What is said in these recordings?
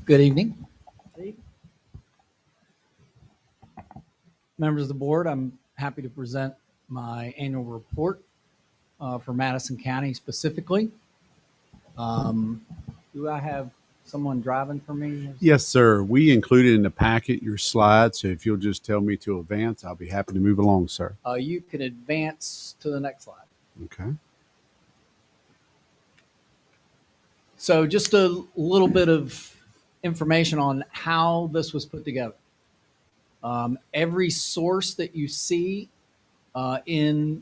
Good evening. Members of the board, I'm happy to present my annual report for Madison County specifically. Do I have someone driving for me? Yes, sir. We included in the packet your slides, so if you'll just tell me to advance, I'll be happy to move along, sir. You can advance to the next slide. Okay. So just a little bit of information on how this was put together. Every source that you see in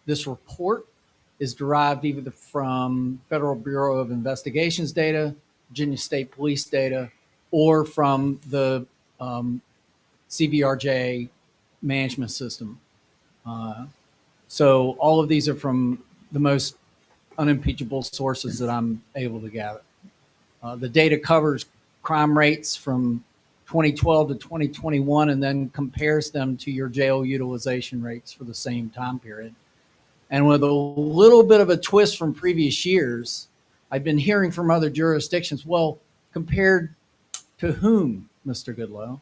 this report is derived either from Federal Bureau of Investigations data, Virginia State Police data, or from the CVRJ management system. So all of these are from the most unimpeachable sources that I'm able to gather. The data covers crime rates from 2012 to 2021 and then compares them to your jail utilization rates for the same time period. And with a little bit of a twist from previous years, I've been hearing from other jurisdictions, well, compared to whom, Mr. Goodlow?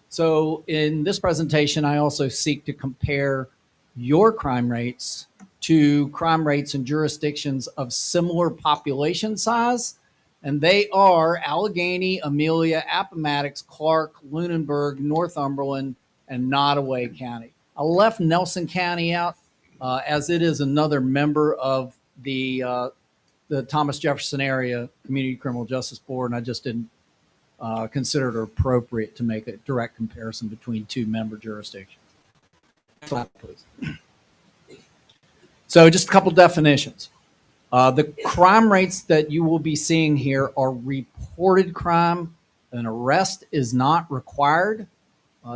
So in this presentation, I also seek to compare your crime rates to crime rates in jurisdictions of similar population size. And they are Allegheny, Amelia, Appomattox, Clark, Lunenburg, Northumberland, and Nottoway County. I left Nelson County out as it is another member of the Thomas Jefferson Area Community Criminal Justice Board, and I just didn't consider it appropriate to make a direct comparison between two member jurisdictions. Next slide, please. So just a couple definitions. The crime rates that you will be seeing here are reported crime. An arrest is not required.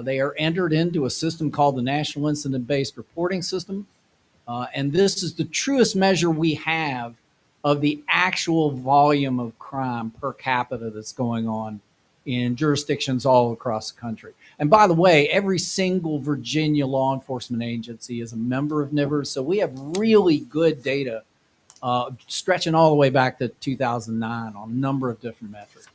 They are entered into a system called the National Incident-Based Reporting System. And this is the truest measure we have of the actual volume of crime per capita that's going on in jurisdictions all across the country. And by the way, every single Virginia law enforcement agency is a member of NIVRS, so we have really good data stretching all the way back to 2009 on a number of different metrics.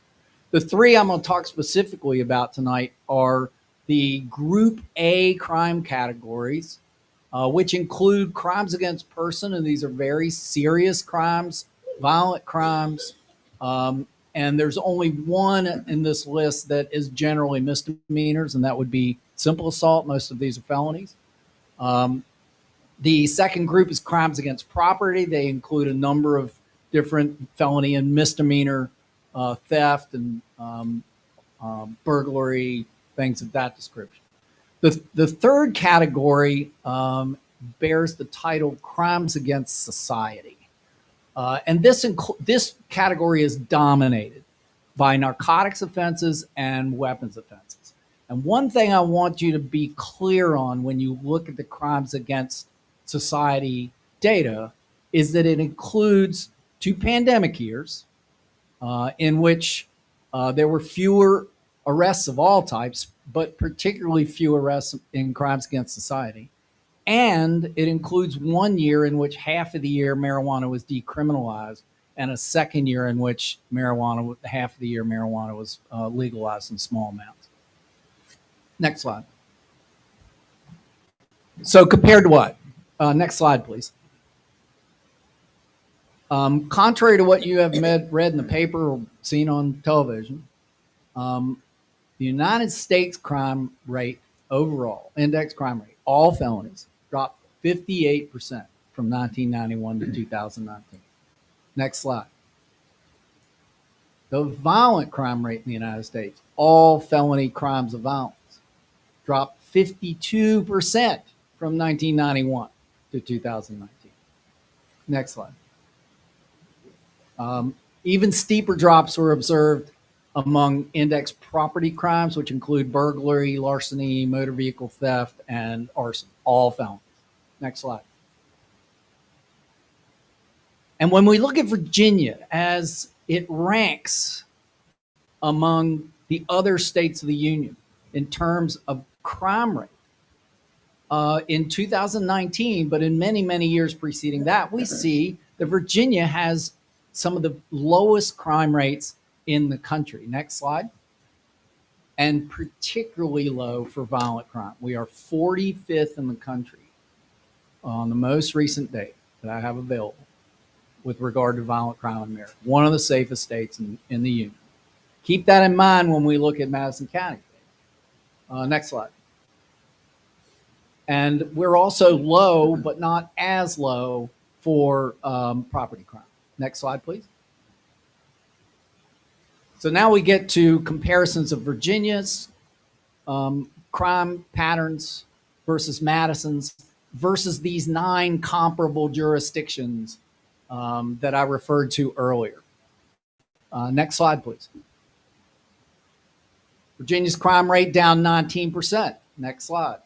The three I'm going to talk specifically about tonight are the Group A crime categories, which include crimes against person, and these are very serious crimes, violent crimes, and there's only one in this list that is generally misdemeanors, and that would be simple assault. Most of these are felonies. The second group is crimes against property. They include a number of different felony and misdemeanor theft and burglary, things of that description. The third category bears the title crimes against society. And this category is dominated by narcotics offenses and weapons offenses. And one thing I want you to be clear on when you look at the crimes against society data is that it includes two pandemic years in which there were fewer arrests of all types, but particularly few arrests in crimes against society. And it includes 1 year in which half of the year marijuana was decriminalized, and a second year in which half of the year marijuana was legalized in small amounts. Next slide. So compared to what? Next slide, please. Contrary to what you have read in the paper or seen on television, the United States crime rate overall, index crime rate, all felonies, dropped 58% from 1991 to 2019. Next slide. The violent crime rate in the United States, all felony crimes of violence, dropped 52% from 1991 to 2019. Next slide. Even steeper drops were observed among index property crimes, which include burglary, larceny, motor vehicle theft, and arson, all felonies. Next slide. And when we look at Virginia as it ranks among the other states of the Union in terms of crime rate, in 2019, but in many, many years preceding that, we see that Virginia has some of the lowest crime rates in the country. Next slide. And particularly low for violent crime. We are 45th in the country on the most recent data that I have available with regard to violent crime in America. One of the safest states in the union. Keep that in mind when we look at Madison County. Next slide. And we're also low, but not as low for property crime. Next slide, please. So now we get to comparisons of Virginia's crime patterns versus Madison's versus these 9 comparable jurisdictions that I referred to earlier. Next slide, please. Virginia's crime rate down 19%. Next slide.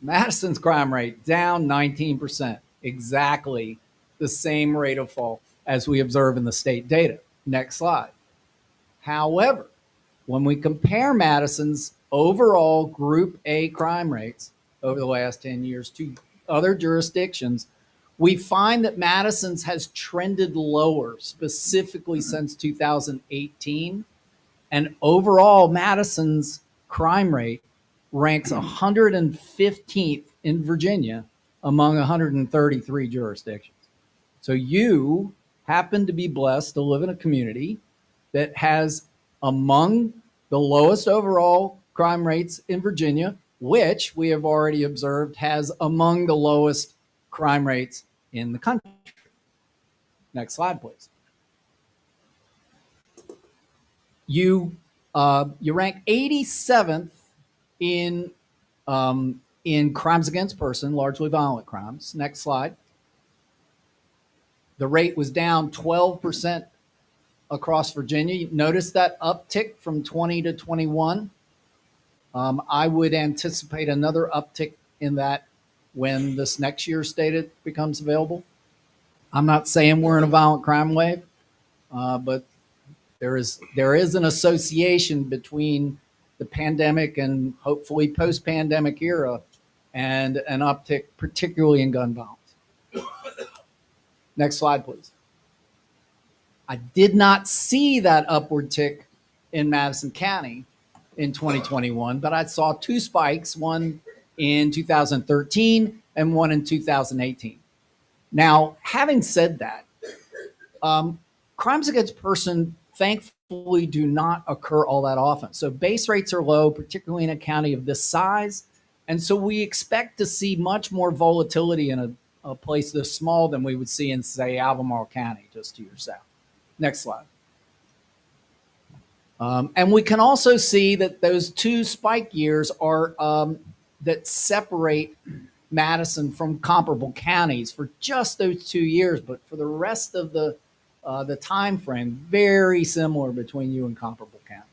Madison's crime rate down 19%. Exactly the same rate of fall as we observe in the state data. Next slide. However, when we compare Madison's overall Group A crime rates over the last 10 years to other jurisdictions, we find that Madison's has trended lower, specifically since 2018. And overall, Madison's crime rate ranks 115th in Virginia among 133 jurisdictions. So you happen to be blessed to live in a community that has among the lowest overall crime rates in Virginia, which we have already observed has among the lowest crime rates in the country. Next slide, please. You rank 87th in crimes against person, largely violent crimes. Next slide. The rate was down 12% across Virginia. Notice that uptick from 20 to 21. I would anticipate another uptick in that when this next year's data becomes available. I'm not saying we're in a violent crime wave, but there is an association between the pandemic and hopefully post-pandemic era and an uptick, particularly in gun violence. Next slide, please. I did not see that upward tick in Madison County in 2021, but I saw 2 spikes, one in 2013 and one in 2018. Now, having said that, crimes against person thankfully do not occur all that often. So base rates are low, particularly in a county of this size. And so we expect to see much more volatility in a place this small than we would see in, say, Albemarle County, just to your south. Next slide. And we can also see that those 2 spike years are that separate Madison from comparable counties for just those 2 years, but for the rest of the time frame, very similar between you and comparable counties.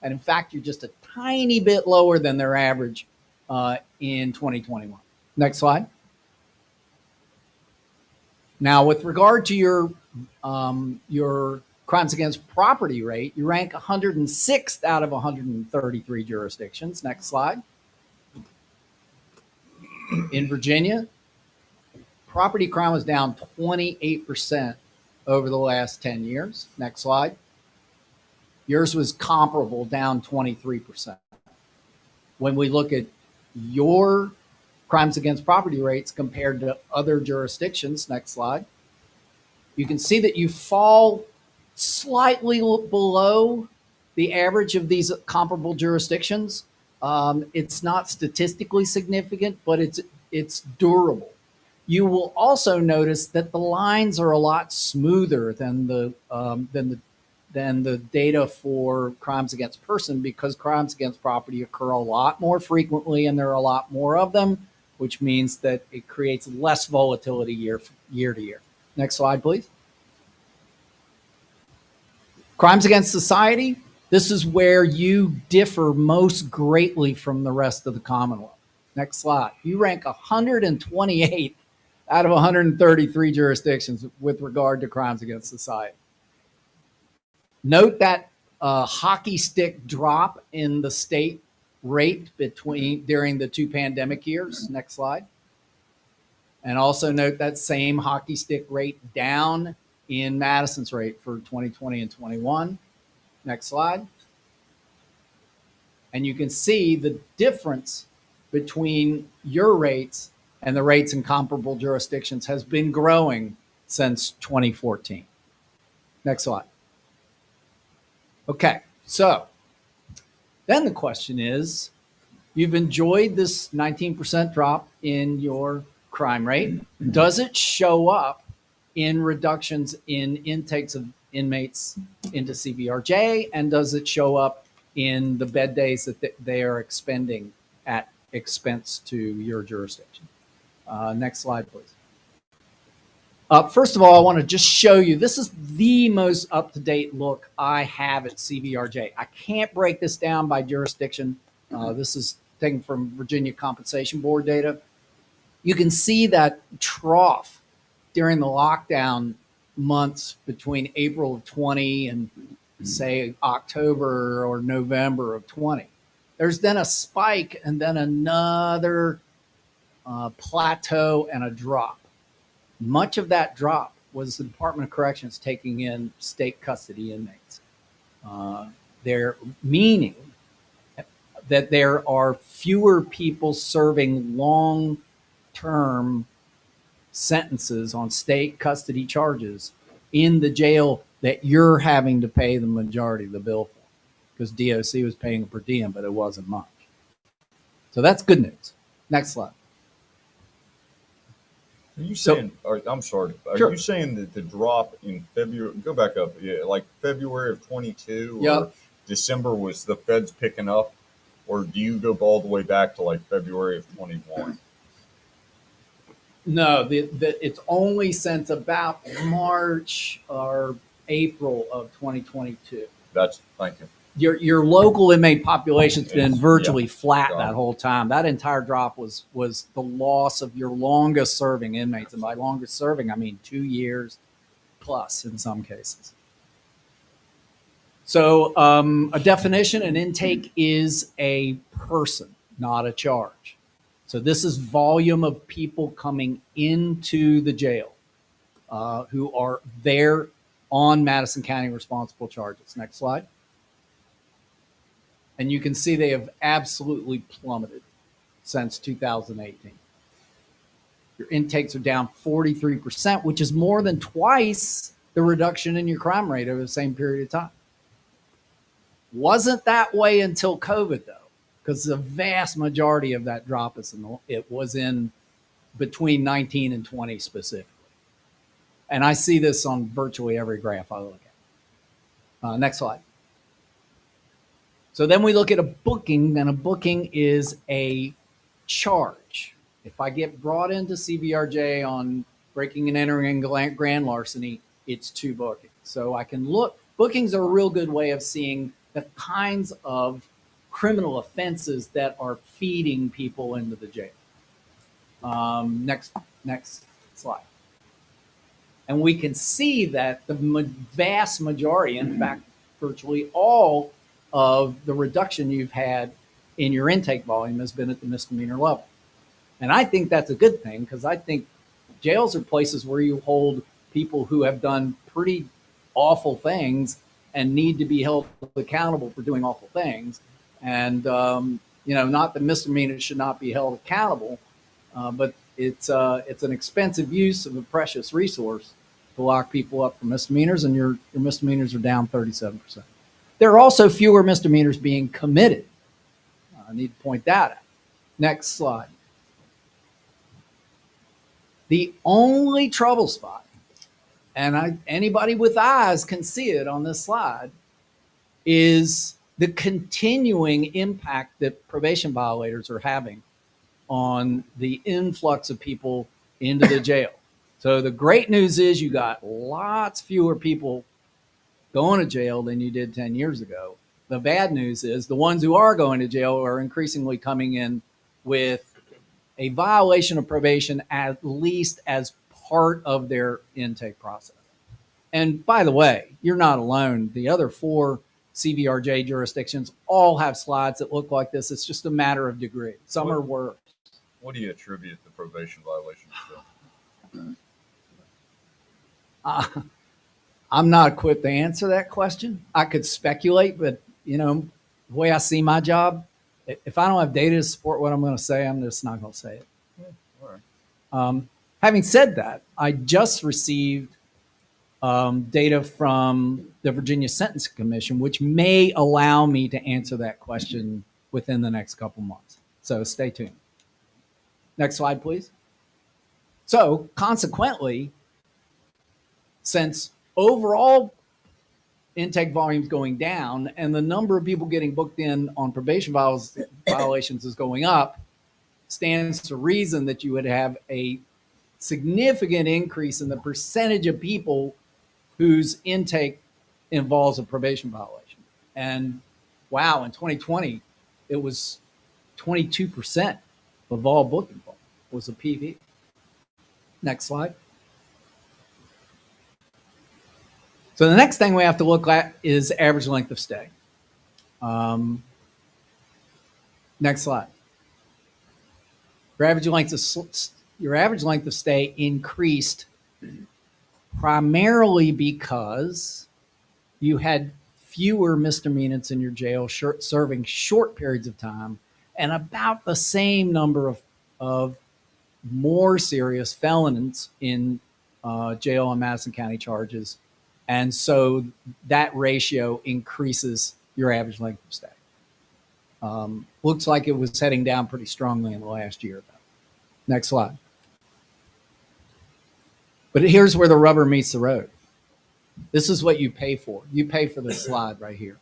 And in fact, you're just a tiny bit lower than their average in 2021. Next slide. Now, with regard to your crimes against property rate, you rank 106th out of 133 jurisdictions. Next slide. In Virginia, property crime was down 28% over the last 10 years. Next slide. Yours was comparable, down 23%. When we look at your crimes against property rates compared to other jurisdictions, next slide, you can see that you fall slightly below the average of these comparable jurisdictions. It's not statistically significant, but it's durable. You will also notice that the lines are a lot smoother than the data for crimes against person, because crimes against property occur a lot more frequently and there are a lot more of them, which means that it creates less volatility year to year. Next slide, please. Crimes against society. This is where you differ most greatly from the rest of the Commonwealth. Next slide. You rank 128 out of 133 jurisdictions with regard to crimes against society. Note that hockey stick drop in the state rate during the 2 pandemic years. Next slide. And also note that same hockey stick rate down in Madison's rate for 2020 and 21. Next slide. And you can see the difference between your rates and the rates in comparable jurisdictions has been growing since 2014. Next slide. Okay, so then the question is, you've enjoyed this 19% drop in your crime rate. Does it show up in reductions in intakes of inmates into CVRJ? And does it show up in the bed days that they are expending at expense to your jurisdiction? Next slide, please. First of all, I want to just show you, this is the most up-to-date look I have at CVRJ. I can't break this down by jurisdiction. This is taken from Virginia Compensation Board data. You can see that trough during the lockdown months between April of 20 and say October or November of 20. There's then a spike and then another plateau and a drop. Much of that drop was the Department of Corrections taking in state custody inmates. They're meaning that there are fewer people serving long-term sentences on state custody charges in the jail that you're having to pay the majority of the bill for, because DOC was paying a per diem, but it wasn't much. So that's good news. Next slide. Are you saying, I'm sorry, are Sure. you saying that the drop in February, go back up, yeah, like February of 22 or Yep. December was the feds picking up, or do you go all the way back to like February of 21? No, it's only since about March or April of 2022. Thank you. Your local inmate population's been virtually flat Got that it. whole time. That entire drop was the loss of your longest serving inmates. And by longest serving, I mean 2 years plus in some cases. So a definition, an intake is a person, not a charge. So this is volume of people coming into the jail who are there on Madison County responsible charges. Next slide. And you can see they have absolutely plummeted since 2018. Your intakes are down 43%, which is more than twice the reduction in your crime rate over the same period of time. Wasn't that way until COVID, though, because the vast majority of that drop was in between 19 and 20 specifically. And I see this on virtually every graph I look at. Next slide. So then we look at a booking, and a booking is a charge. If I get brought into CVRJ on breaking and entering and grand larceny, it's 2 bookings. So I can look, bookings are a real good way of seeing the kinds of criminal offenses that are feeding people into the jail. Next slide. And we can see that the vast majority, in fact, virtually all of the reduction you've had in your intake volume has been at the misdemeanor level. And I think that's a good thing, because I think jails are places where you hold people who have done pretty awful things and need to be held accountable for doing awful things. And, not that misdemeanors should not be held accountable, but it's an expensive use of a precious resource to lock people up for misdemeanors, and your misdemeanors are down 37%. There are also fewer misdemeanors being committed. I need to point that out. Next slide. The only trouble spot, and anybody with eyes can see it on this slide, is the continuing impact that probation violators are having on the influx of people into the jail. So the great news is you got lots fewer people going to jail than you did 10 years ago. The bad news is the ones who are going to jail are increasingly coming in with a violation of probation, at least as part of their intake process. And by the way, you're not alone. The other 4 CVRJ jurisdictions all have slides that look like this. It's just a matter of degree. Some are worse. What do you attribute the probation violations to? I'm not equipped to answer that question. I could speculate, but the way I see my job, if I don't have data to support what I'm going to say, I'm just not going to say it. All right. Having said that, I just received data from the Virginia Sentencing Commission, which may allow me to answer that question within the next couple months. So stay tuned. Next slide, please. So consequently, since overall intake volumes going down and the number of people getting booked in on probation violations is going up, stands to reason that you would have a significant increase in the percentage of people whose intake involves a probation violation. And wow, in 2020, it was 22% of all booking volume was a PV. Next slide. So the next thing we have to look at is average length of stay. Next slide. Your average length of stay increased primarily because you had fewer misdemeanors in your jail serving short periods of time and about the same number of more serious felons in jail and Madison County charges. And so that ratio increases your average length of stay. Looks like it was heading down pretty strongly in the last year, though. Next slide. But here's where the rubber meets the road. This is what you pay for. You pay for this slide right here.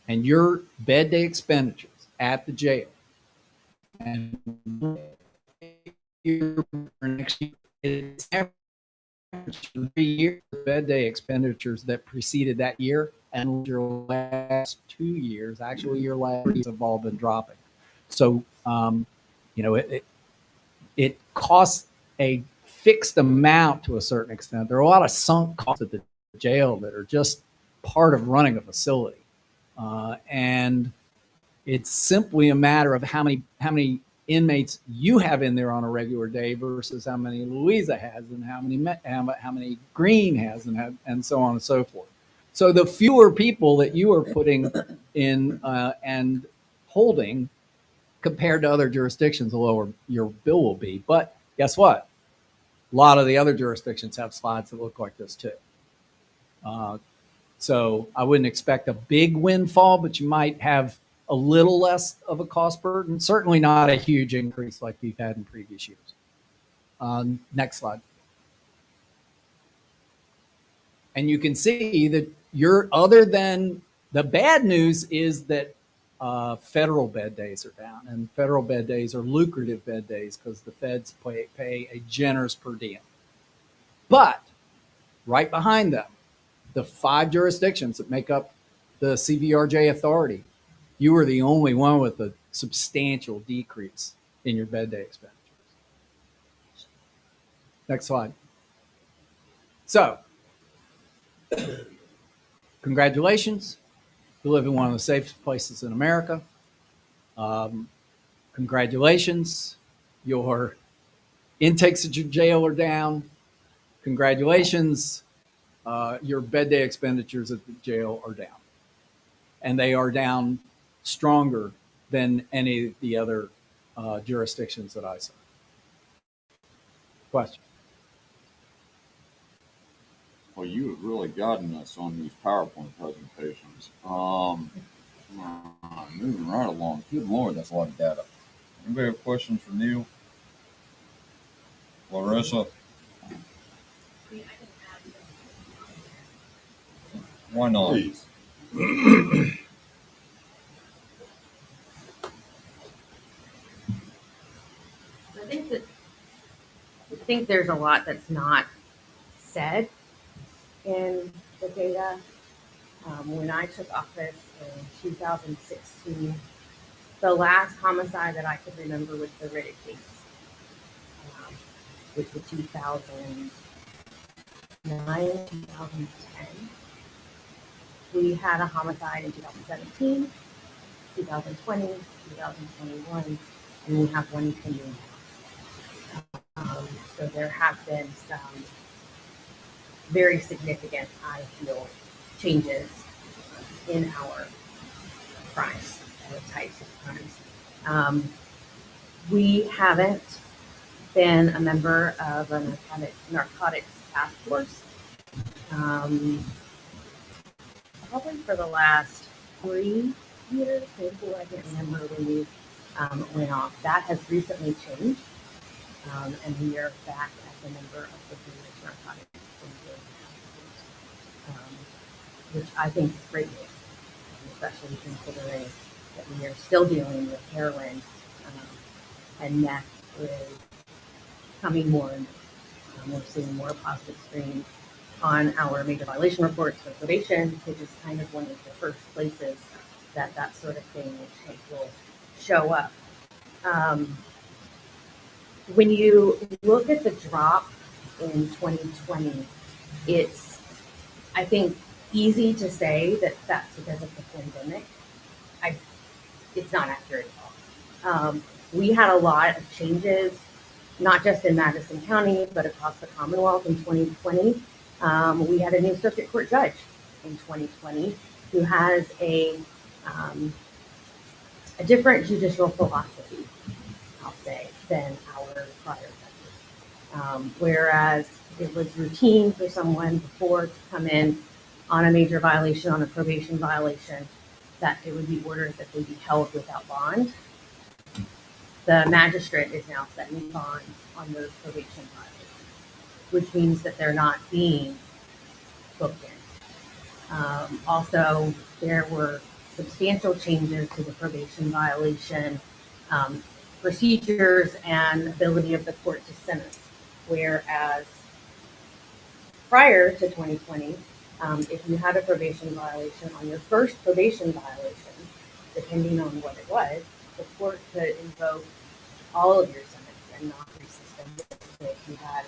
And your bed day expenditures at the jail and next year, it's average 3 years bed day expenditures that preceded that year, and your last 2 years, actually your last years have all been dropping. So, it costs a fixed amount to a certain extent. There are a lot of sunk costs at the jail that are just part of running a facility. And it's simply a matter of how many inmates you have in there on a regular day versus how many Louisa has and how many Green has and so on and so forth. So the fewer people that you are putting in and holding compared to other jurisdictions, the lower your bill will be. But guess what? A lot of the other jurisdictions have slides that look like this too. So I wouldn't expect a big windfall, but you might have a little less of a cost burden, certainly not a huge increase like we've had in previous years. Next slide. And you can see that other than the bad news is that federal bed days are down, and federal bed days are lucrative bed days because the feds pay a generous per diem. But right behind them, the 5 jurisdictions that make up the CVRJ authority, you are the only one with a substantial decrease in your bed day expenditures. Next slide. So, congratulations. You live in one of the safest places in America. Congratulations. Your intakes at your jail are down. Congratulations. Your bed day expenditures at the jail are down. And they are down stronger than any of the other jurisdictions that I saw. Question? Well, you have really gotten us on these PowerPoint presentations. Moving right along. Good Lord, that's a lot of data. Anybody have questions for Neil? Larissa? Why not? Please. I think there's a lot that's not said in the data. When I took office in 2016, the last homicide that I could remember was the Riddick case, which was 2009, 2010. We had a homicide in 2017, 2020, 2021, and we have one pending now. So there have been some very significant, I feel, changes in our crimes and the types of crimes. We haven't been a member of a narcotics task force probably for the last 3 years, maybe 4. I can't remember when we went off. That has recently changed, and we are back as a member of the British Narcotics Control Task Force, which I think is great news, especially considering that we are still dealing with heroin, and meth is coming more and more. We're seeing more positive screens on our major violation reports for probation, which is kind of one of the first places that that sort of thing will show up. When you look at the drop in 2020, it's, I think, easy to say that that's because of the pandemic. It's not accurate at all. We had a lot of changes, not just in Madison County, but across the Commonwealth in 2020. We had a new circuit court judge in 2020 who has a different judicial philosophy, I'll say, than our prior judges. Whereas it was routine for someone before to come in on a major violation, on a probation violation, that it would be ordered that they be held without bond. The magistrate is now setting bonds on those probation violations, which means that they're not being booked in. Also, there were substantial changes to the probation violation procedures and ability of the court to sentence. Whereas prior to 2020, if you had a probation violation on your first probation violation, depending on what it was, the court could invoke all of your sentence and not re-suspend it. So if you had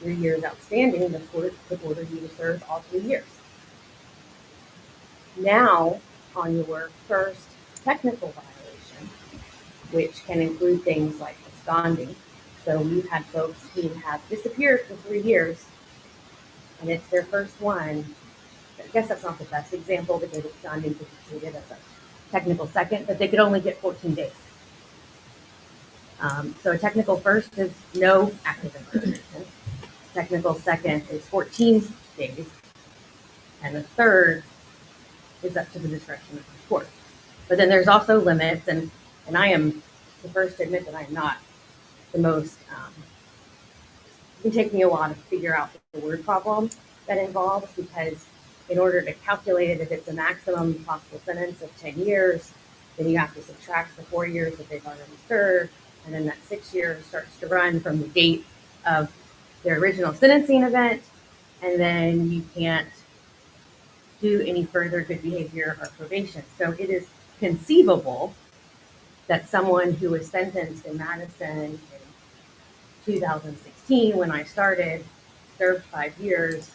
3 years outstanding, the court could order you to serve all 3 years. Now, on your first technical violation, which can include things like absconding, so we've had folks who have disappeared for 3 years, and it's their first one. I guess that's not the best example because absconding could be treated as a technical second, but they could only get 14 days. So a technical first is no active incarceration. Technical second is 14 days. And the third is up to the discretion of the court. But then there's also limits, and I am the first to admit that I'm not the most, it can take me a while to figure out the word problem that involves, because in order to calculate it, if it's a maximum possible sentence of 10 years, then you have to subtract the 4 years that they've already served, and then that 6 years starts to run from the date of their original sentencing event, and then you can't do any further good behavior or probation. So it is conceivable that someone who was sentenced in Madison in 2016, when I started, served 5 years,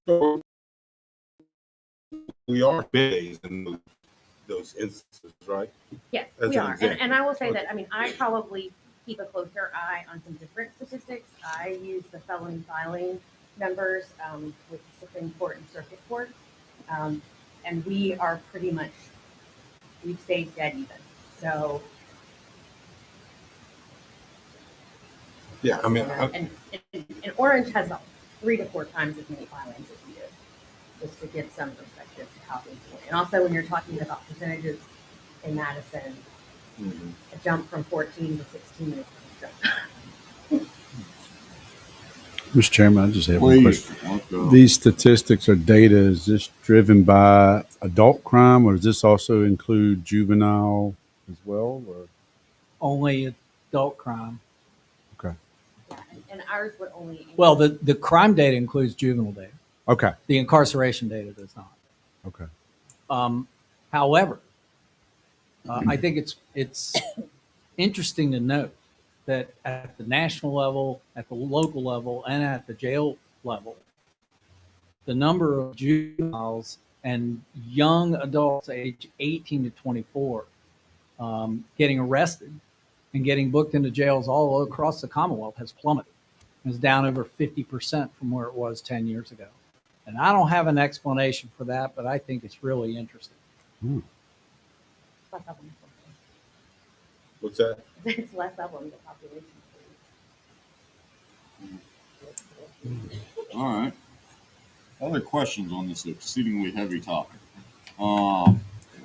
So we are days in those instances, right? Yes, As we an are. example. And I will say that, I mean, I probably keep a closer eye on some different statistics. I use the felony filing numbers with the Supreme Court and Circuit Court. And we are pretty much, we've stayed dead even. So, Yeah, I mean, and Orange has 3 to 4 times as many filings as we do, just to give some perspective to how things are. And also, when you're talking about percentages in Madison, a jump from 14 to 16 is a jump. Mr. Chairman, I just have one please, question. let's go. These statistics or data, is this driven by adult crime, or does this also include juvenile as well? Or Only adult crime. okay, Yeah, and ours would only. Well, the crime data includes juvenile data. okay, The incarceration data does not. okay. However, I think it's interesting to note that at the national level, at the local level, and at the jail level, the number of juveniles and young adults age 18 to 24 getting arrested and getting booked into jails all across the Commonwealth has plummeted. It's down over 50% from where it was 10 years ago. And I don't have an explanation for that, but I think it's really interesting. Less of them. What's that? It's less of them, the population. All right. Other questions on this exceedingly heavy topic? A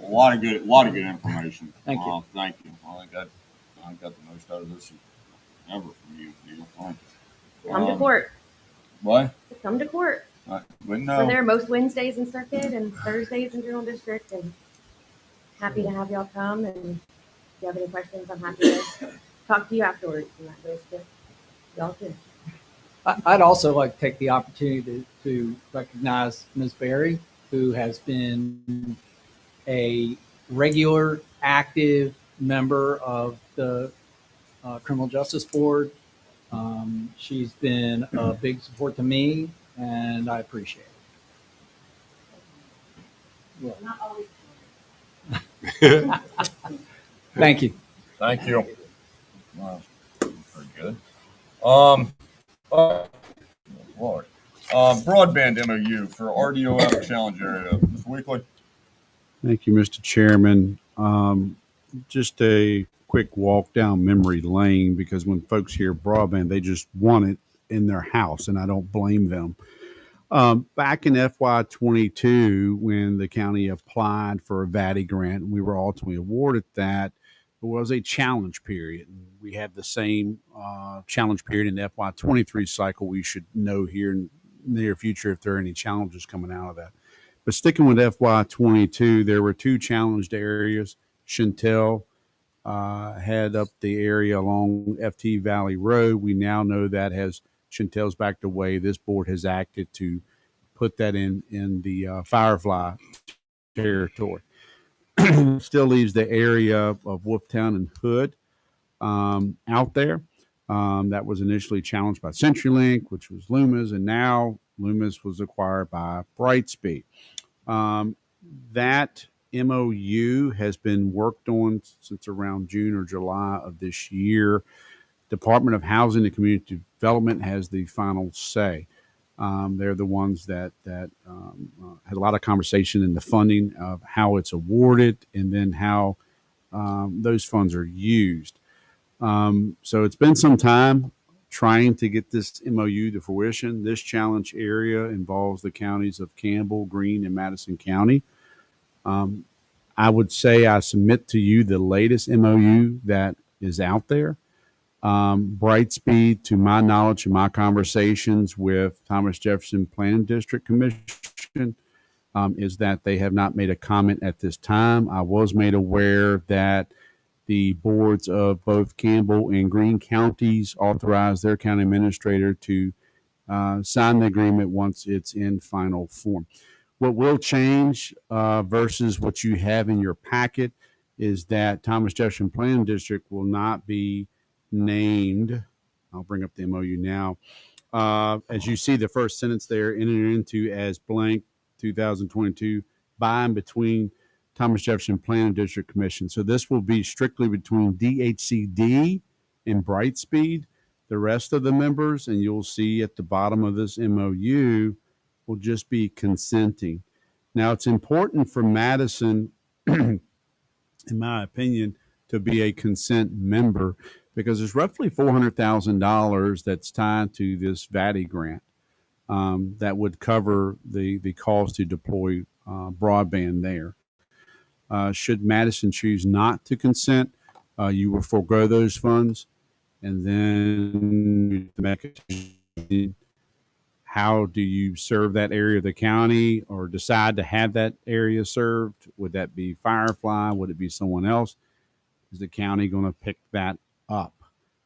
lot of good information. Thank you. Thank you. Well, I got the most out of this ever from you, Neil. Thank you. Come to court. What? Come to court. But We're no. there most Wednesdays in circuit and Thursdays in general district, and happy to have y'all come. And if you have any questions, I'm happy to talk to you afterwards. And that goes to y'all too. I'd also like to take the opportunity to recognize Ms. Berry, who has been a regular, active member of the Criminal Justice Board. She's been a big support to me, and I appreciate it. Not always. Thank you. Thank you. Wow, pretty good. Lord. Broadband MOU for RDOF challenge area. Mr. Weekly. Thank you, Mr. Chairman. Just a quick walk down memory lane, because when folks hear broadband, they just want it in their house, and I don't blame them. Back in FY22, when the county applied for a VATI grant and we were ultimately awarded that, there was a challenge period. We had the same challenge period in the FY23 cycle. We should know here in the near future if there are any challenges coming out of that. But sticking with FY22, there were 2 challenged areas. Chantel had up the area along FT Valley Road. We now know that has Chantel's backed away. This board has acted to put that in the Firefly territory. Still leaves the area of Wolftown and Hood out there. That was initially challenged by CenturyLink, which was Loomis, and now Loomis was acquired by Brightspeed. That MOU has been worked on since around June or July of this year. Department of Housing and Community Development has the final say. They're the ones that had a lot of conversation in the funding of how it's awarded and then how those funds are used. So it's been some time trying to get this MOU to fruition. This challenge area involves the counties of Campbell, Greene, and Madison County. I would say I submit to you the latest MOU that is out there. Brightspeed, to my knowledge and my conversations with Thomas Jefferson Plan District Commission, is that they have not made a comment at this time. I was made aware that the boards of both Campbell and Greene counties authorized their county administrator to sign the agreement once it's in final form. What will change versus what you have in your packet is that Thomas Jefferson Plan District will not be named, I'll bring up the MOU now, as you see the first sentence there, entered into as blank 2022 by and between Thomas Jefferson Planning District Commission. So this will be strictly between DHCD and Brightspeed. The rest of the members, and you'll see at the bottom of this MOU, will just be consenting. Now, it's important for Madison, in my opinion, to be a consent member because there's roughly $400,000 that's tied to this VATI grant that would cover the cost to deploy broadband there. Should Madison choose not to consent, you will forego those funds, and then make a decision. How do you serve that area of the county or decide to have that area served? Would that be Firefly? Would it be someone else? Is the county going to pick that up?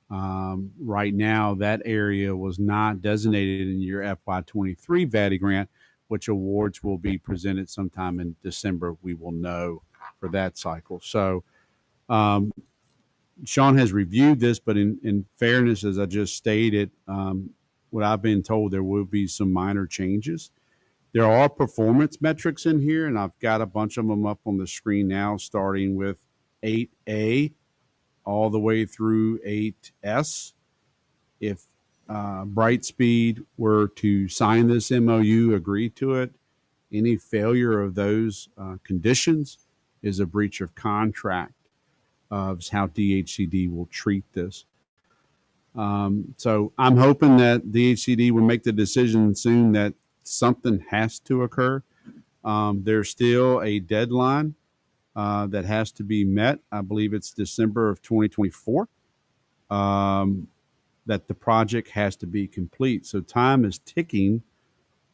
Right now, that area was not designated in your FY23 VATI grant, which awards will be presented sometime in December. We will know for that cycle. So Sean has reviewed this, but in fairness, as I just stated, what I've been told, there will be some minor changes. There are performance metrics in here, and I've got a bunch of them up on the screen now, starting with 8A all the way through 8S. If Brightspeed were to sign this MOU, agree to it, any failure of those conditions is a breach of contract. Is how DHCD will treat this. So I'm hoping that DHCD will make the decision soon that something has to occur. There's still a deadline that has to be met. I believe it's December of 2024 that the project has to be complete. So time is ticking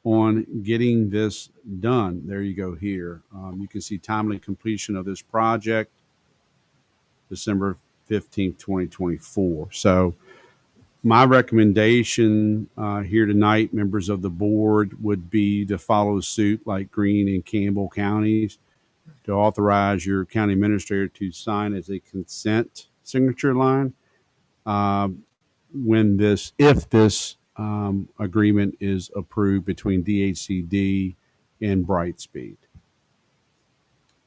on getting this done. There you go here. You can see timely completion of this project, December 15th, 2024. So my recommendation here tonight, members of the board, would be to follow suit like Greene and Campbell counties, to authorize your county administrator to sign as a consent signature line if this agreement is approved between DHCD and Brightspeed.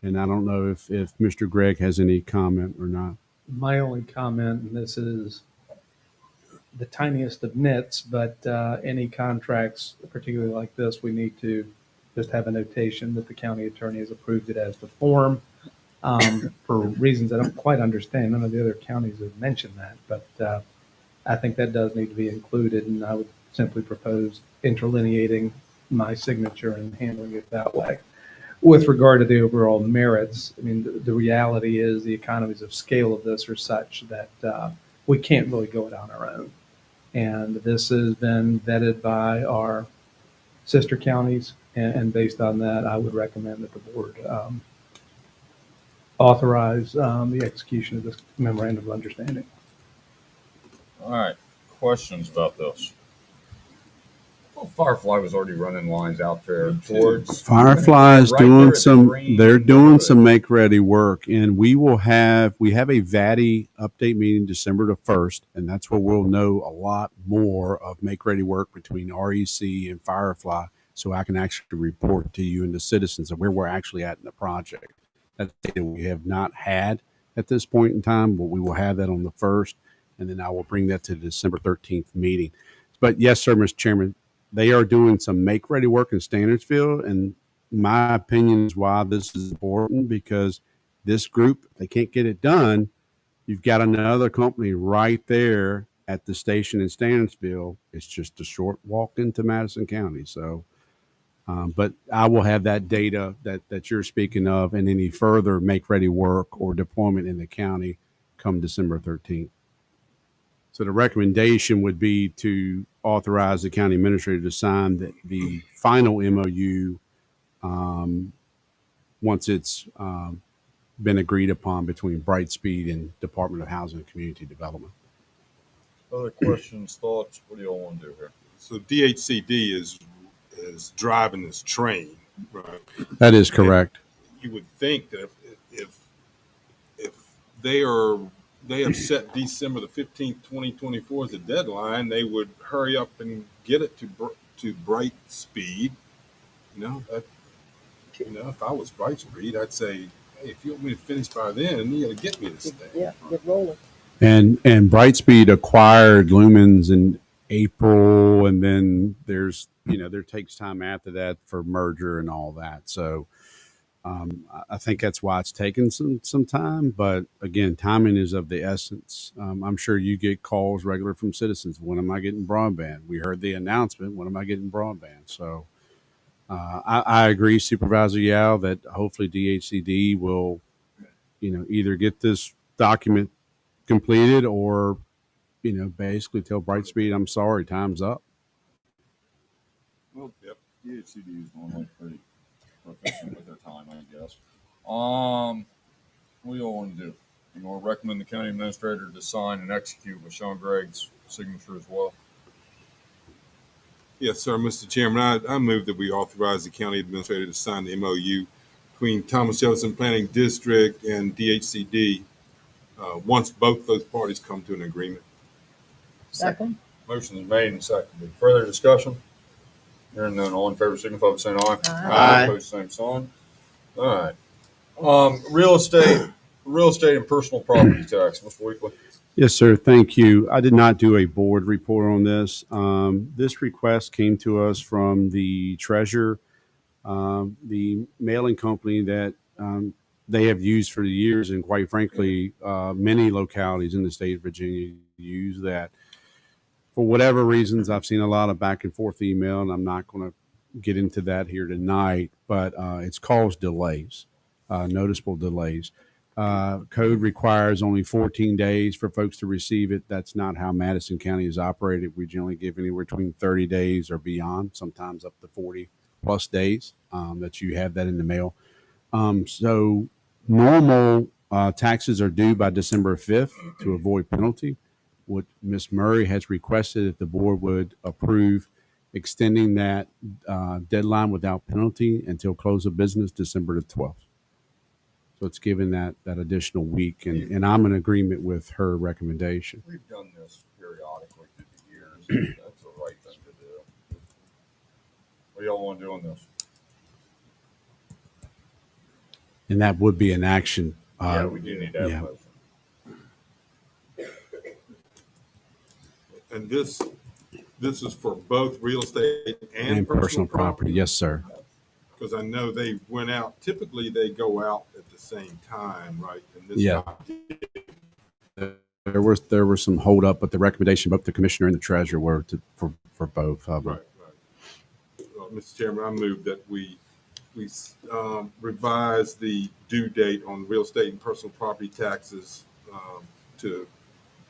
And I don't know if Mr. Gregg has any comment or not. My only comment, and this is the tiniest of nits, but any contracts, particularly like this, we need to just have a notation that the county attorney has approved it as the form for reasons I don't quite understand. None of the other counties have mentioned that, but I think that does need to be included, and I would simply propose interlineating my signature and handling it that way. With regard to the overall merits, I mean, the reality is the economies of scale of this are such that we can't really go it on our own. And this has been vetted by our sister counties, and based on that, I would recommend that the board authorize the execution of this memorandum of understanding. All right, questions about this? Well, Firefly was already running lines out there towards Firefly is right doing there at some. the green They're doing neighborhood. some make ready work, and we have a VATI update meeting December the 1st, and that's where we'll know a lot more of make ready work between REC and Firefly, so I can actually report to you and the citizens of where we're actually at in the project. That's data we have not had at this point in time, but we will have that on the 1st, and then I will bring that to the December 13th meeting. But yes, sir, Mr. Chairman, they are doing some make ready work in Standardsville, and my opinion is why this is important, because this group, if they can't get it done, you've got another company right there at the station in Standardsville. It's just a short walk into Madison County. So, but I will have that data that you're speaking of and any further make ready work or deployment in the county come December 13th. So the recommendation would be to authorize the county administrator to sign the final MOU once it's been agreed upon between Brightspeed and Department of Housing and Community Development. Other questions, thoughts? What do y'all want to do here? So DHCD is driving this train, right? That is correct. You would think that if they are they have set December the 15th, 2024 as the deadline, they would hurry up and get it to bright speed. If I was bright speed, I'd say, hey, if you want me to finish by then, you got to get me this thing. Yeah, get rolling. And Brightspeed acquired Lumens in April, and then there takes time after that for merger and all that. So I think that's why it's taken some time. But again, timing is of the essence. I'm sure you get calls regular from citizens. When am I getting broadband? We heard the announcement. When am I getting broadband? So I agree, Supervisor Yao, that hopefully DHCD will, either get this document completed or, basically tell Brightspeed, I'm sorry, time's up. Well, yep. DHCD is normally pretty proficient with their time, I guess. What do you all want to do? You want to recommend the county administrator to sign and execute with Sean Gregg's signature as well? Yes, sir, Mr. Chairman. I move that we authorize the county administrator to sign the MOU between Thomas Jefferson Planning District and DHCD once both those parties come to an agreement. Second. Motion is made and seconded. Further discussion? Hearing none, all in favor signify by saying aye. Aye. Opposed, same sign. All right. Real estate and personal property tax, Mr. Weekly. Yes, sir. Thank you. I did not do a board report on this. This request came to us from the treasurer, the mailing company that they have used for years, and quite frankly, many localities in the state of Virginia use that. For whatever reasons, I've seen a lot of back and forth email, and I'm not going to get into that here tonight, but it's caused delays, noticeable delays. Code requires only 14 days for folks to receive it. That's not how Madison County is operated. We generally give anywhere between 30 days or beyond, sometimes up to 40 plus days that you have that in the mail. So normal taxes are due by December 5th to avoid penalty. What Ms. Murray has requested that the board would approve extending that deadline without penalty until close of business December the 12th. So it's given that additional week, and I'm in agreement with her recommendation. We've done this periodically through the years. That's the right thing to do. What do y'all want to do on this? And that would be an action. Yeah, we do need to have a motion. And this is for both real estate and personal property. Yes, sir. Because I know they went out. Typically, they go out at the same time, right? And this Yeah. There was some hold up, but the recommendation both the commissioner and the treasurer were for both of them. Right. Mr. Chairman, I move that we revise the due date on real estate and personal property taxes to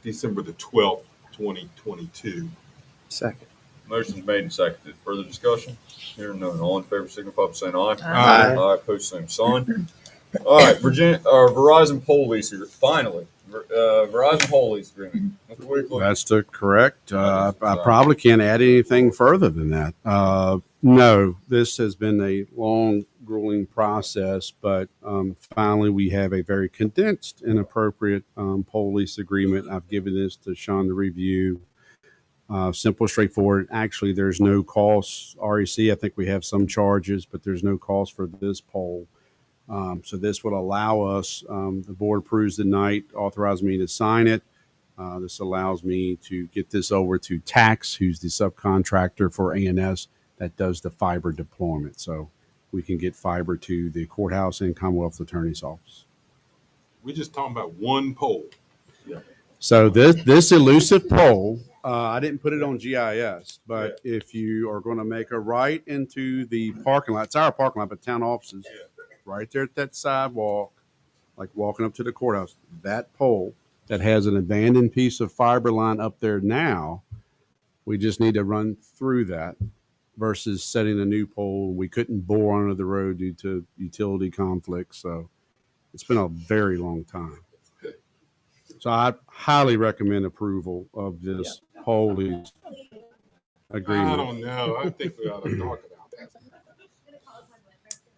December the 12th, 2022. Second. Motion's made and seconded. Further discussion? Hearing none. All in favor signify by saying aye. Aye. Aye. Opposed, same sign. All right. Verizon pole lease agreement. Finally, Verizon pole lease agreement. Mr. Weekly. That's the correct. I probably can't add anything further than that. No, this has been a long, grueling process, but finally we have a very condensed and appropriate pole lease agreement. I've given this to Sean to review. Simple, straightforward. Actually, there's no cost. REC, I think we have some charges, but there's no cost for this pole. So this would allow us, the board approves tonight, authorize me to sign it. This allows me to get this over to Tax, who's the subcontractor for ANS that does the fiber deployment. So we can get fiber to the courthouse and Commonwealth Attorney's Office. We're just talking about one pole. So this elusive pole, I didn't put it on GIS, but if you are going to make a right into the parking lot, it's our parking lot, but town offices, right there at that sidewalk, like walking up to the courthouse, that pole that has an abandoned piece of fiber line up there now, we just need to run through that versus setting a new pole. We couldn't bore under the road due to utility conflicts. So it's been a very long time. So I highly recommend approval of this pole lease I agreement. don't know. I think we ought to talk about that.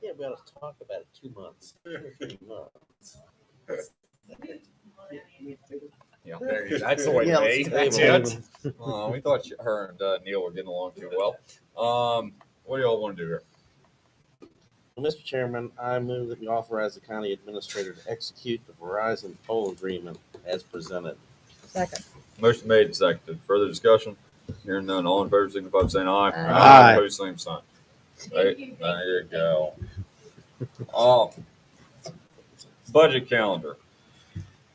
Yeah, we ought to talk about it 2 months, 2 or 3 months. Yeah, that's the way Yeah, to let's be. table That's it. We thought her and Neil were getting along too well. What do y'all want to do here? Mr. Chairman, I move that we authorize the county administrator to execute the Verizon toll agreement as presented. Second. Motion made and seconded. Further discussion? Hearing none. All in favor, signify by saying aye. Aye. Opposed, same sign. There you go. Um, budget calendar.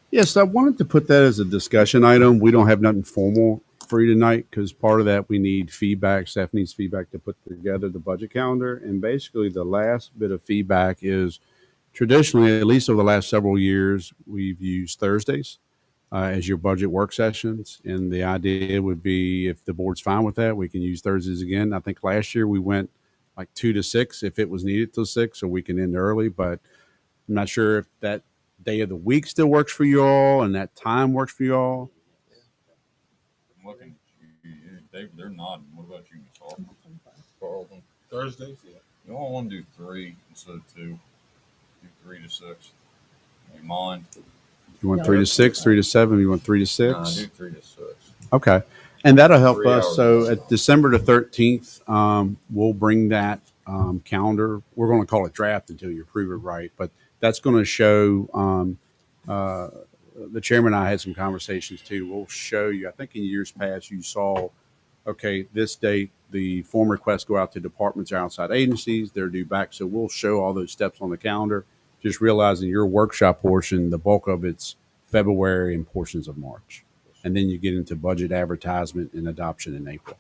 Yes, I wanted to put that as a discussion item. We don't have nothing formal for you tonight because part of that we need feedback. Staff needs feedback to put together the budget calendar. And basically, the last bit of feedback is traditionally, at least over the last several years, we've used Thursdays as your budget work sessions. And the idea would be if the board's fine with that, we can use Thursdays again. I think last year we went like 2 to 6 if it was needed till 6, so we can end early. But I'm not sure if that day of the week still works for you all and that time works for you all. I'm looking at you. They're nodding. What about you, Miss Hall? Carlton? Thursdays? Yeah. You all want to do 3 instead of 2? Do 3 to 6. You mind? You want 3 to 6, 3 to 7? You want 3 to Nah, 6? do 3 to 6. Okay. And that'll help 3 us. hours. So at December the 13th, we'll bring that calendar. We're going to call it draft until you approve it right. But that's going to show the chairman and I had some conversations too. We'll show you, I think in years past, you saw, okay, this date, the form requests go out to departments or outside agencies. They're due back. So we'll show all those steps on the calendar. Just realizing your workshop portion, the bulk of it's February and portions of March. And then you get into budget advertisement and adoption in April.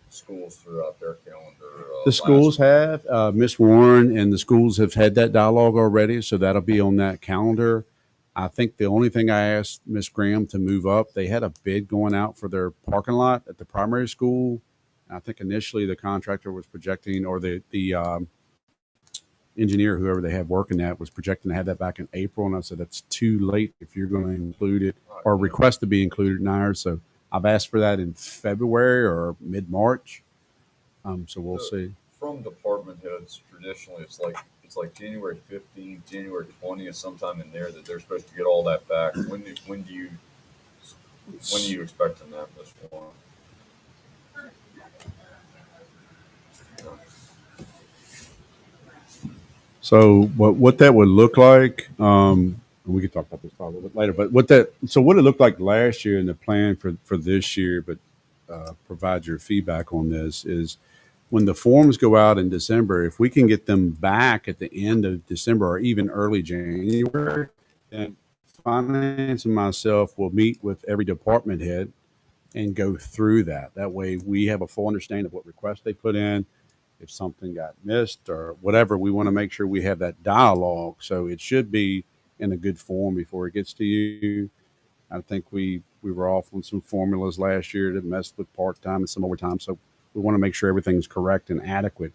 Schools threw out their calendar. The schools have, Miss Warren and the schools have had that dialogue already, so that'll be on that calendar. I think the only thing I asked Miss Graham to move up, they had a bid going out for their parking lot at the primary school. I think initially the contractor was projecting, or the engineer, whoever they had working that, was projecting to have that back in April. And I said, that's too late if you're going to include it or request to be included in ours. So I've asked for that in February or mid-March. So we'll see. From department heads, traditionally, it's like January 15th, January 20th, sometime in there that they're supposed to get all that back. When do you expect that, Miss Warren? So what that would look like, we could talk about this probably a little bit later, but what it looked like last year and the plan for this year, but provide your feedback on this, is when the forms go out in December, if we can get them back at the end of December or even early January, then finance and myself will meet with every department head and go through that. That way we have a full understanding of what requests they put in. If something got missed or whatever, we want to make sure we have that dialogue. So it should be in a good form before it gets to you. I think we were off on some formulas last year that messed with part-time and some overtime. So we want to make sure everything's correct and adequate.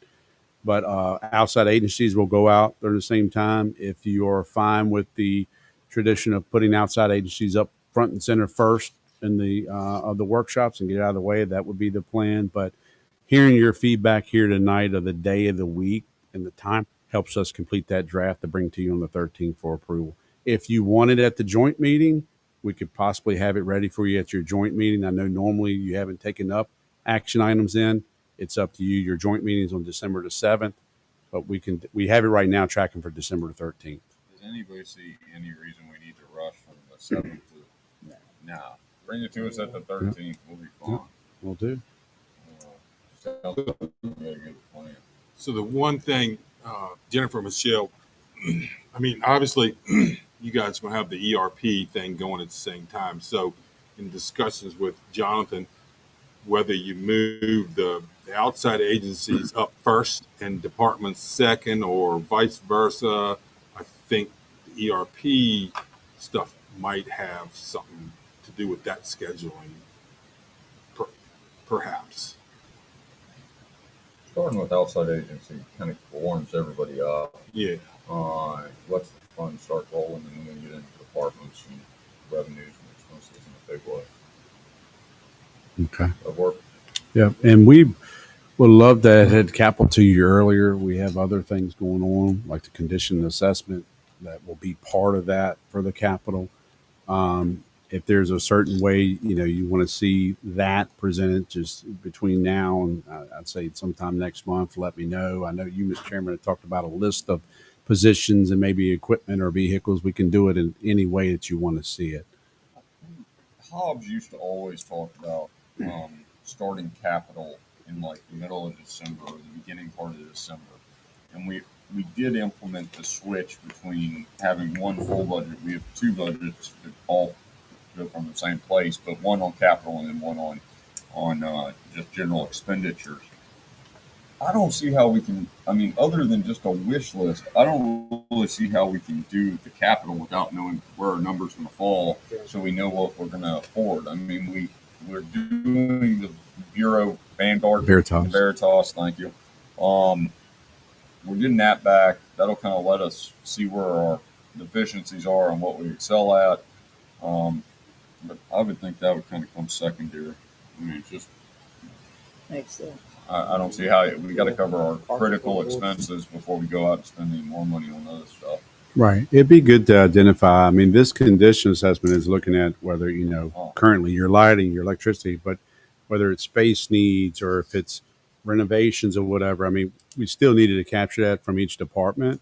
But outside agencies will go out during the same time. If you are fine with the tradition of putting outside agencies up front and center first in the of the workshops and get out of the way, that would be the plan. But hearing your feedback here tonight of the day of the week and the time helps us complete that draft to bring to you on the 13th for approval. If you want it at the joint meeting, we could possibly have it ready for you at your joint meeting. I know normally you haven't taken up action items in. It's up to you. Your joint meeting is on December the 7th, but we have it right now tracking for December the 13th. Does anybody see any reason we need to rush from the 7th to now? Bring it to us at the 13th. We'll be fine. We'll do. Sounds like a really good plan. So the one thing, Jennifer, Michelle, I mean, obviously, you guys are going to have the ERP thing going at the same time. So in discussions with Jonathan, whether you move the outside agencies up first and departments second or vice versa, I think the ERP stuff might have something to do with that scheduling, perhaps. Starting with outside agency kind of warms everybody up. Yeah. Lets the funds start rolling, and then we get into departments and revenues and expenses in a big way. Okay. That work? Yeah, and we would love to had capital to you earlier. We have other things going on, like the condition assessment that will be part of that for the capital. If there's a certain way, you want to see that presented just between now and I'd say sometime next month, let me know. I know you, Mr. Chairman, have talked about a list of positions and maybe equipment or vehicles. We can do it in any way that you want to see it. Hobbs used to always talk about starting capital in like the middle of December or the beginning part of December, and we did implement the switch between having one full budget. We have two budgets that all go from the same place, but one on capital and then one on just general expenditures. I don't see how we can. I mean, other than just a wish list, I don't really see how we can do the capital without knowing where our numbers going to fall, so we know what we're going to afford. I mean, we're doing the Bureau Vanguard Veritas. Thank you. We're getting that back. That'll kind of let us see where our deficiencies are and what we excel at. But I would think that would kind of come secondary. I mean, it's just Makes sense. I don't see how we got to cover our critical expenses before we go out and spend any more money on other stuff. Right. It'd be good to identify. I mean, this condition assessment is looking at whether, currently your lighting, your electricity, but whether it's space needs or if it's renovations or whatever. I mean, we still needed to capture that from each department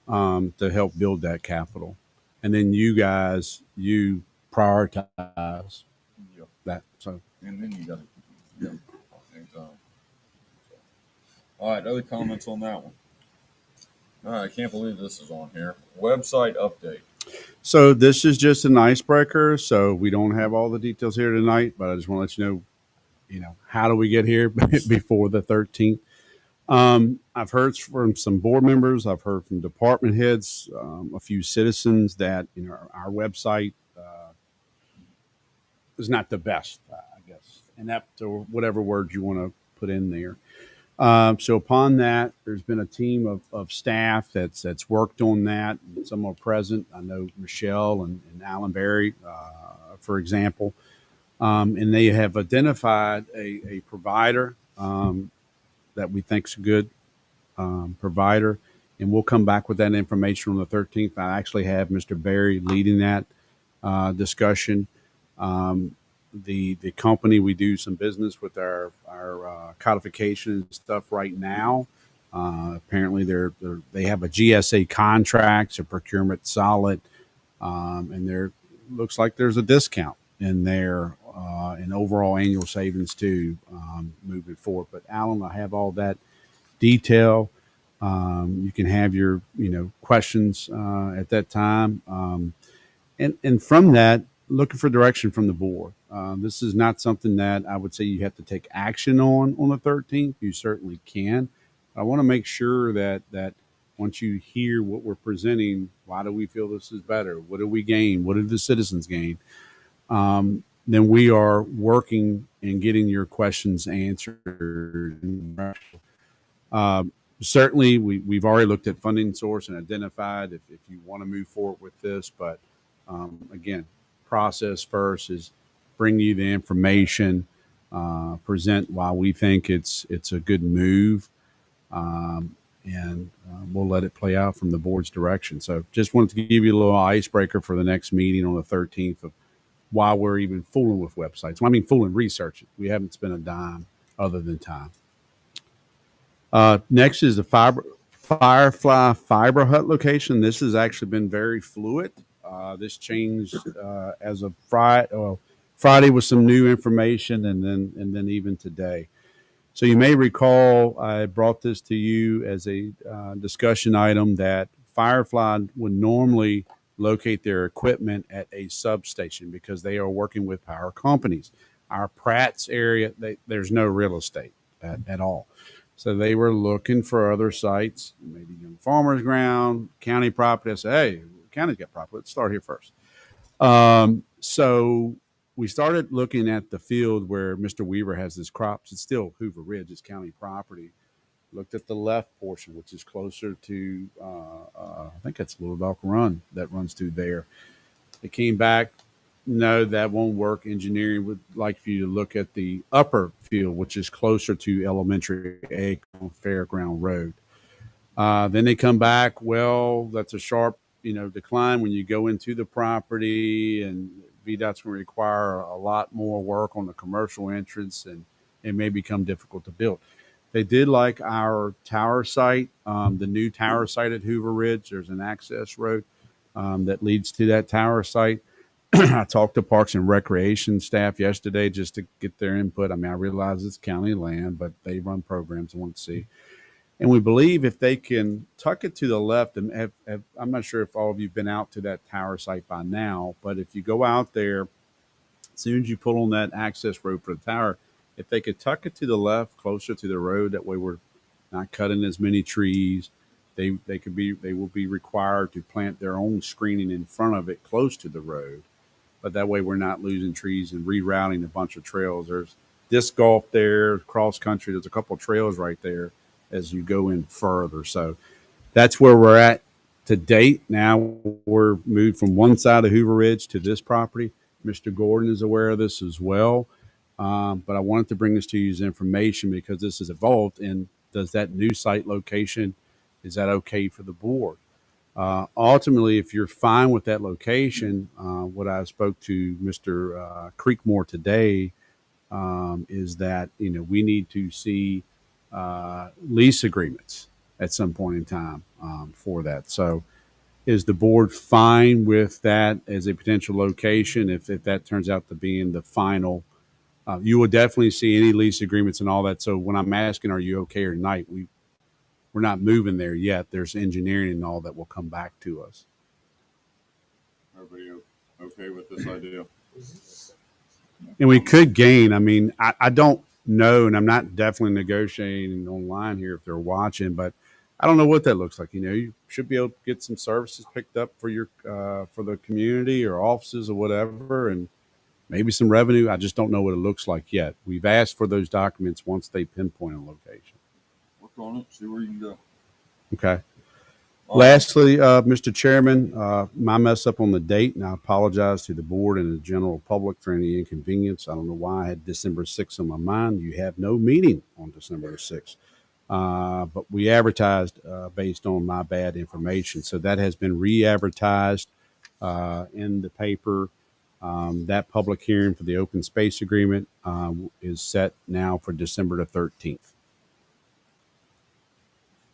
to help build that capital. And then you guys, you prioritize Yep. that. So, And then you got to, yeah, all right, other comments on that one? All right, I can't believe this is on here. Website update. so this is just an icebreaker. So we don't have all the details here tonight, but I just want to let you know, how do we get here before the 13th? I've heard from some board members. I've heard from department heads, a few citizens that, our website is not the best, I guess, and that, or whatever words you want to put in there. So upon that, there's been a team of staff that's worked on that. Some are present. I know Michelle and Alan Berry, for example, and they have identified a provider that we think's a good provider, and we'll come back with that information on the 13th. I actually have Mr. Berry leading that discussion. The company, we do some business with our codification and stuff right now. Apparently, they have a GSA contract, so procurement solid, and there looks like there's a discount in there and overall annual savings too, moving forward. But Alan, I have all that detail. You can have your questions at that time, and from that, looking for direction from the board. This is not something that I would say you have to take action on the 13th. You certainly can. I want to make sure that once you hear what we're presenting, why do we feel this is better? What do we gain? What do the citizens gain? Then we are working and getting your questions answered. Certainly, we've already looked at funding source and identified if you want to move forward with this. But again, process first is bring you the information, present why we think it's a good move, and we'll let it play out from the board's direction. So just wanted to give you a little icebreaker for the next meeting on the 13th of why we're even fooling with websites. Well, I mean, fooling research. We haven't spent a dime other than time. Next is the Firefly Fiber Hut location. This has actually been very fluid. This changed as of Friday with some new information, and then even today. So you may recall I brought this to you as a discussion item that Firefly would normally locate their equipment at a substation because they are working with power companies. Our Pratt's area, there's no real estate at all. So they were looking for other sites, maybe on farmer's ground, county property. I said, hey, county's got property. Let's start here first. So we started looking at the field where Mr. Weaver has his crops. It's still Hoover Ridge, it's county property. Looked at the left portion, which is closer to, I think that's Little Dock Run that runs through there. They came back. No, that won't work. Engineering would like for you to look at the upper field, which is closer to Elementary A on Fairground Road. Then they come back. Well, that's a sharp decline when you go into the property, and VDOT's going to require a lot more work on the commercial entrance, and it may become difficult to build. They did like our tower site, the new tower site at Hoover Ridge. There's an access road that leads to that tower site. I talked to Parks and Recreation staff yesterday just to get their input. I mean, I realize it's county land, but they run programs I want to see. And we believe if they can tuck it to the left, and I'm not sure if all of you have been out to that tower site by now, but if you go out there, as soon as you pull on that access road for the tower, if they could tuck it to the left, closer to the road, that way we're not cutting as many trees. They will be required to plant their own screening in front of it, close to the road, but that way we're not losing trees and rerouting a bunch of trails. There's disc golf there, cross country. There's a couple of trails right there as you go in further. So that's where we're at to date. Now we're moved from one side of Hoover Ridge to this property. Mr. Gordon is aware of this as well. But I wanted to bring this to you as information because this has evolved. And does that new site location, is that okay for the board? Ultimately, if you're fine with that location, what I spoke to Mr. Creekmore today is that, we need to see lease agreements at some point in time for that. So is the board fine with that as a potential location if that turns out to be in the final? You will definitely see any lease agreements and all that. So when I'm asking, are you okay or not, we're not moving there yet. There's engineering and all that will come back to us. Everybody okay with this idea? And we could gain. I mean, I don't know, and I'm not definitely negotiating online here if they're watching, but I don't know what that looks like. You should be able to get some services picked up for your for the community or offices or whatever, and maybe some revenue. I just don't know what it looks like yet. We've asked for those documents once they pinpoint a location. Work on it, see where you can go. Okay. All Lastly, Mr. Chairman, my mess up on the date, and I apologize to the board and the general public for any inconvenience. I don't know why I had December 6th on my mind. You have no meeting on December 6th. But we advertised based on my bad information. So that has been re-advertised in the paper. That public hearing for the open space agreement is set now for December the 13th.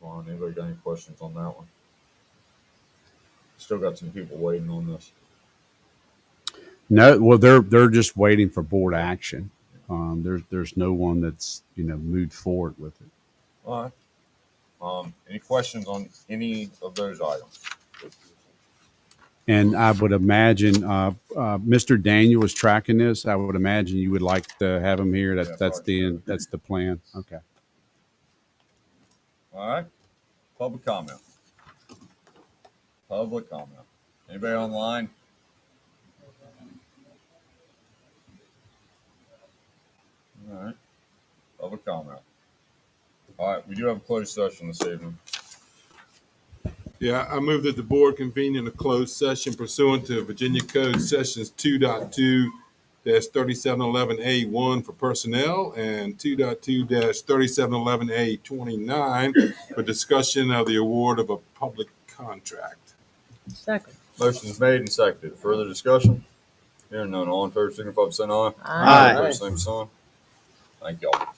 Ron, anybody got any questions on that one? Still got some people waiting on this. No, well, they're just waiting for board action. There's no one that's moved forward with it. All right. Any questions on any of those items? And I would imagine Mr. Daniel is tracking this. I would imagine you would like to have him here. That's the end. That's the plan. Okay. All right. Public comment. Public comment. Anybody online? All right. Public comment. All right. We do have a closed session this evening. Yeah, I move that the board convene in a closed session pursuant to Virginia Code Sections 2.2-3711A1 for personnel and 2.2-3711A29 for discussion of the award of a public contract. Second. Motion is made and seconded. Further discussion? Hearing none. All in favor, signify by saying aye. Aye. Opposed, same sign. Thank y'all.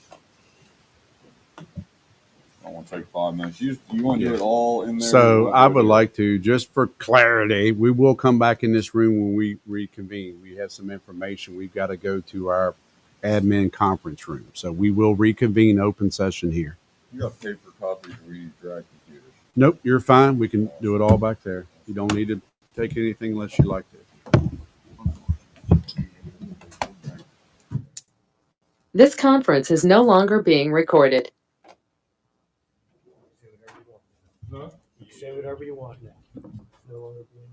I want to take 5 minutes. You want to do it all in there? So I would like to, just for clarity, we will come back in this room when we reconvene. We have some information. We've got to go to our admin conference room. So we will reconvene open session here. You got paper copies where you drag computers. Nope, you're fine. We can do it all back there. You don't need to take anything unless you like to. This conference is no longer being recorded. Huh? You say whatever you want now. No longer being